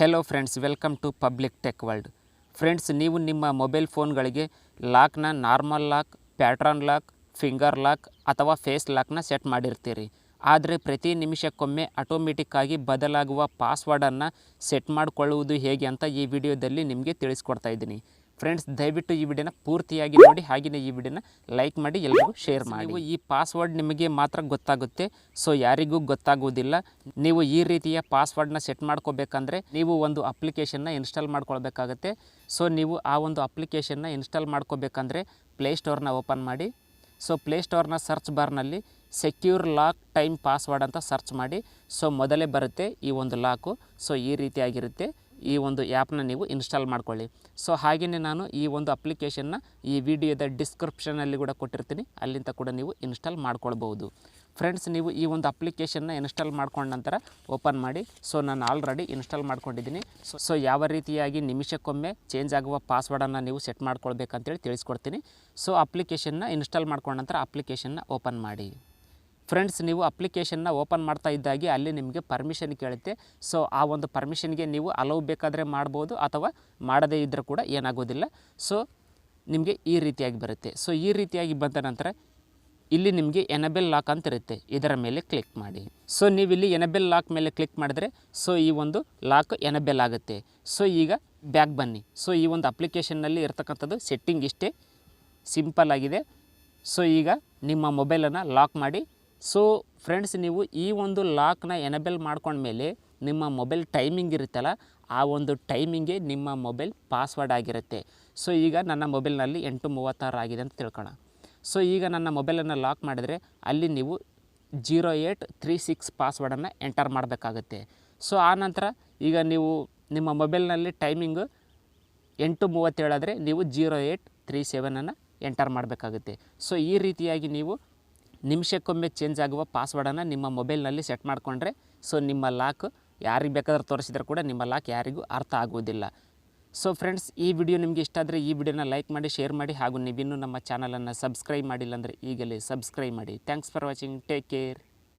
Hello friends, welcome to public tech world. Friends, ನೀವು ನಿಮ್ಮ mobile ಫೋನ್ಗಳಿಗೆ ಲಾಕ್ನ normal lock, pattern lock, finger lock ಅಥವಾ ಫೇಸ್ ಲಾಕ್ನ ಸೆಟ್ ಮಾಡಿರ್ತೀರಿ. ಆದರೆ ಪ್ರತಿ ನಿಮಿಷಕ್ಕೊಮ್ಮೆ ಆಟೋಮೆಟಿಕ್ಕಾಗಿ ಬದಲಾಗುವ ಪಾಸ್ವರ್ಡನ್ನು ಸೆಟ್ ಮಾಡಿಕೊಳ್ಳುವುದು ಹೇಗೆ ಅಂತ ಈ ವಿಡಿಯೋದಲ್ಲಿ ನಿಮಗೆ ತಿಳಿಸ್ಕೊಡ್ತಾ ಇದ್ದೀನಿ. ಫ್ರೆಂಡ್ಸ್, ದಯವಿಟ್ಟು ಈ ವಿಡಿಯೋನ ಪೂರ್ತಿಯಾಗಿ ನೋಡಿ, ಹಾಗೆಯೇ ಈ ವಿಡಿಯೋನ ಲೈಕ್ ಮಾಡಿ ಎಲ್ಲರಿಗೂ ಶೇರ್ ಮಾಡಿ. ನೀವು ಈ ಪಾಸ್ವರ್ಡ್ ನಿಮಗೆ ಮಾತ್ರ ಗೊತ್ತಾಗುತ್ತೆ, ಸೊ ಯಾರಿಗೂ ಗೊತ್ತಾಗುವುದಿಲ್ಲ. ನೀವು ಈ ರೀತಿಯ ಪಾಸ್ವರ್ಡ್ನ ಸೆಟ್ ಮಾಡ್ಕೋಬೇಕಂದ್ರೆ ನೀವು ಒಂದು ಅಪ್ಲಿಕೇಶನ್ನ ಇನ್ಸ್ಟಾಲ್ ಮಾಡ್ಕೊಳ್ಬೇಕಾಗತ್ತೆ. ಸೊ ನೀವು ಆ ಒಂದು ಅಪ್ಲಿಕೇಶನ್ನ ಇನ್ಸ್ಟಾಲ್ ಮಾಡ್ಕೋಬೇಕಂದ್ರೆ ಪ್ಲೇಸ್ಟೋರ್ನ ಓಪನ್ ಮಾಡಿ. ಸೊ ಪ್ಲೇಸ್ಟೋರ್ನ ಸರ್ಚ್ ಬಾರ್ನಲ್ಲಿ ಸೆಕ್ಯೂರ್ ಲಾಕ್ ಟೈಮ್ ಪಾಸ್ವರ್ಡ್ ಅಂತ ಸರ್ಚ್ ಮಾಡಿ. ಸೊ ಮೊದಲೇ ಬರುತ್ತೆ ಈ ಒಂದು ಲಾಕು. ಸೊ ಈ ರೀತಿಯಾಗಿರುತ್ತೆ. ಈ ಒಂದು ಆ್ಯಪ್ನ ನೀವು ಇನ್ಸ್ಟಾಲ್ ಮಾಡ್ಕೊಳ್ಳಿ. ಸೊ ಹಾಗೆಯೇ ನಾನು ಈ ಒಂದು ಅಪ್ಲಿಕೇಶನ್ನ ಈ ವಿಡಿಯೋದ ಡಿಸ್ಕ್ರಿಪ್ಷನಲ್ಲಿ ಕೂಡ ಕೊಟ್ಟಿರ್ತೀನಿ, ಅಲ್ಲಿಂದ ಕೂಡ ನೀವು ಇನ್ಸ್ಟಾಲ್ ಮಾಡ್ಕೊಳ್ಬೋದು. ಫ್ರೆಂಡ್ಸ್, ನೀವು ಈ ಒಂದು ಅಪ್ಲಿಕೇಶನ್ನ ಇನ್ಸ್ಟಾಲ್ ಮಾಡ್ಕೊಂಡ ನಂತರ ಓಪನ್ ಮಾಡಿ. ಸೊ ನಾನು ಆಲ್ರೆಡಿ ಇನ್ಸ್ಟಾಲ್ ಮಾಡ್ಕೊಂಡಿದ್ದೀನಿ. ಸೊ ಯಾವ ರೀತಿಯಾಗಿ ನಿಮಿಷಕ್ಕೊಮ್ಮೆ ಚೇಂಜ್ ಆಗುವ ಪಾಸ್ವರ್ಡನ್ನು ನೀವು ಸೆಟ್ ಮಾಡ್ಕೊಳ್ಬೇಕಂತೇಳಿ ತಿಳಿಸ್ಕೊಡ್ತೀನಿ. ಸೊ ಅಪ್ಲಿಕೇಶನ್ನ ಇನ್ಸ್ಟಾಲ್ ಮಾಡ್ಕೊಂಡ ನಂತರ ಅಪ್ಲಿಕೇಶನ್ನ ಓಪನ್ ಮಾಡಿ. ಫ್ರೆಂಡ್ಸ್, ನೀವು ಅಪ್ಲಿಕೇಶನ್ನ ಓಪನ್ ಮಾಡ್ತಾ ಇದ್ದಾಗೆ ಅಲ್ಲಿ ನಿಮಗೆ ಪರ್ಮಿಷನ್ ಕೇಳುತ್ತೆ. ಸೊ ಆ ಒಂದು ಪರ್ಮಿಷನ್ಗೆ ನೀವು ಅಲೌ ಬೇಕಾದರೆ ಮಾಡ್ಬೋದು, ಅಥವಾ ಮಾಡದೇ ಇದ್ದರೂ ಕೂಡ ಏನಾಗೋದಿಲ್ಲ. ಸೊ ನಿಮಗೆ ಈ ರೀತಿಯಾಗಿ ಬರುತ್ತೆ. ಸೊ ಈ ರೀತಿಯಾಗಿ ಬಂದ ನಂತರ ಇಲ್ಲಿ ನಿಮಗೆ ಎನೇಬಲ್ ಲಾಕ್ ಅಂತ ಇರುತ್ತೆ, ಇದರ ಮೇಲೆ ಕ್ಲಿಕ್ ಮಾಡಿ. ಸೊ ನೀವಿಲ್ಲಿ ಎನೇಬಲ್ ಲಾಕ್ ಮೇಲೆ ಕ್ಲಿಕ್ ಮಾಡಿದ್ರೆ ಸೊ ಈ ಒಂದು ಲಾಕ್ ಎನೇಬಲ್ ಆಗುತ್ತೆ. ಸೊ ಈಗ ಬ್ಯಾಕ್ ಬನ್ನಿ. ಸೊ ಈ ಒಂದು ಅಪ್ಲಿಕೇಶನ್ನಲ್ಲಿ ಇರ್ತಕ್ಕಂಥದ್ದು ಸೆಟ್ಟಿಂಗ್ ಇಷ್ಟೇ ಸಿಂಪಲ್ ಆಗಿದೆ. ಸೊ ಈಗ ನಿಮ್ಮ ಮೊಬೈಲನ್ನು ಲಾಕ್ ಮಾಡಿ. ಸೊ ಫ್ರೆಂಡ್ಸ್, ನೀವು ಈ ಒಂದು ಲಾಕ್ನ ಎನೇಬಲ್ ಮಾಡ್ಕೊಂಡ್ಮೇಲೆ ನಿಮ್ಮ ಮೊಬೈಲ್ ಟೈಮಿಂಗ್ ಇರುತ್ತಲ್ಲ, ಆ ಒಂದು ಟೈಮಿಂಗೇ ನಿಮ್ಮ ಮೊಬೈಲ್ ಪಾಸ್ವರ್ಡ್ ಆಗಿರುತ್ತೆ. ಸೊ ಈಗ ನನ್ನ ಮೊಬೈಲ್ನಲ್ಲಿ 8:36 ಆಗಿದೆ ಅಂತ ತಿಳ್ಕೊಳ್ಳೋಣ. ಸೊ ಈಗ ನನ್ನ ಮೊಬೈಲನ್ನು ಲಾಕ್ ಮಾಡಿದರೆ ಅಲ್ಲಿ ನೀವು 0836 ಪಾಸ್ವರ್ಡನ್ನು ಎಂಟರ್ ಮಾಡಬೇಕಾಗುತ್ತೆ. ಸೊ ಆನಂತರ ಈಗ ನೀವು ನಿಮ್ಮ ಮೊಬೈಲ್ನಲ್ಲಿ ಟೈಮಿಂಗು 8:37 ಆದರೆ ನೀವು 0837 ಎಂಟರ್ ಮಾಡಬೇಕಾಗುತ್ತೆ. ಸೊ ಈ ರೀತಿಯಾಗಿ ನೀವು ನಿಮಿಷಕ್ಕೊಮ್ಮೆ ಚೇಂಜ್ ಆಗುವ ಪಾಸ್ವರ್ಡನ್ನು ನಿಮ್ಮ ಮೊಬೈಲ್ನಲ್ಲಿ ಸೆಟ್ ಮಾಡಿಕೊಂಡ್ರೆ ಸೊ ನಿಮ್ಮ ಲಾಕ್ ಯಾರಿಗೆ ಬೇಕಾದ್ರೂ ತೋರಿಸಿದ್ರೆ ಕೂಡ ನಿಮ್ಮ ಲಾಕ್ ಯಾರಿಗೂ ಅರ್ಥ ಆಗೋದಿಲ್ಲ. ಸೊ ಫ್ರೆಂಡ್ಸ್, ಈ ವಿಡಿಯೋ ನಿಮಗೆ ಇಷ್ಟ ಆದರೆ ಈ ವಿಡಿಯೋನ ಲೈಕ್ ಮಾಡಿ, ಶೇರ್ ಮಾಡಿ, ಹಾಗೂ ನೀವಿನ್ನೂ ನಮ್ಮ ಚಾನಲನ್ನು ಸಬ್ಸ್ಕ್ರೈಬ್ ಮಾಡಿಲ್ಲ ಅಂದರೆ ಈಗಲೇ ಸಬ್ಸ್ಕ್ರೈಬ್ ಮಾಡಿ. Thanks for watching. Take care.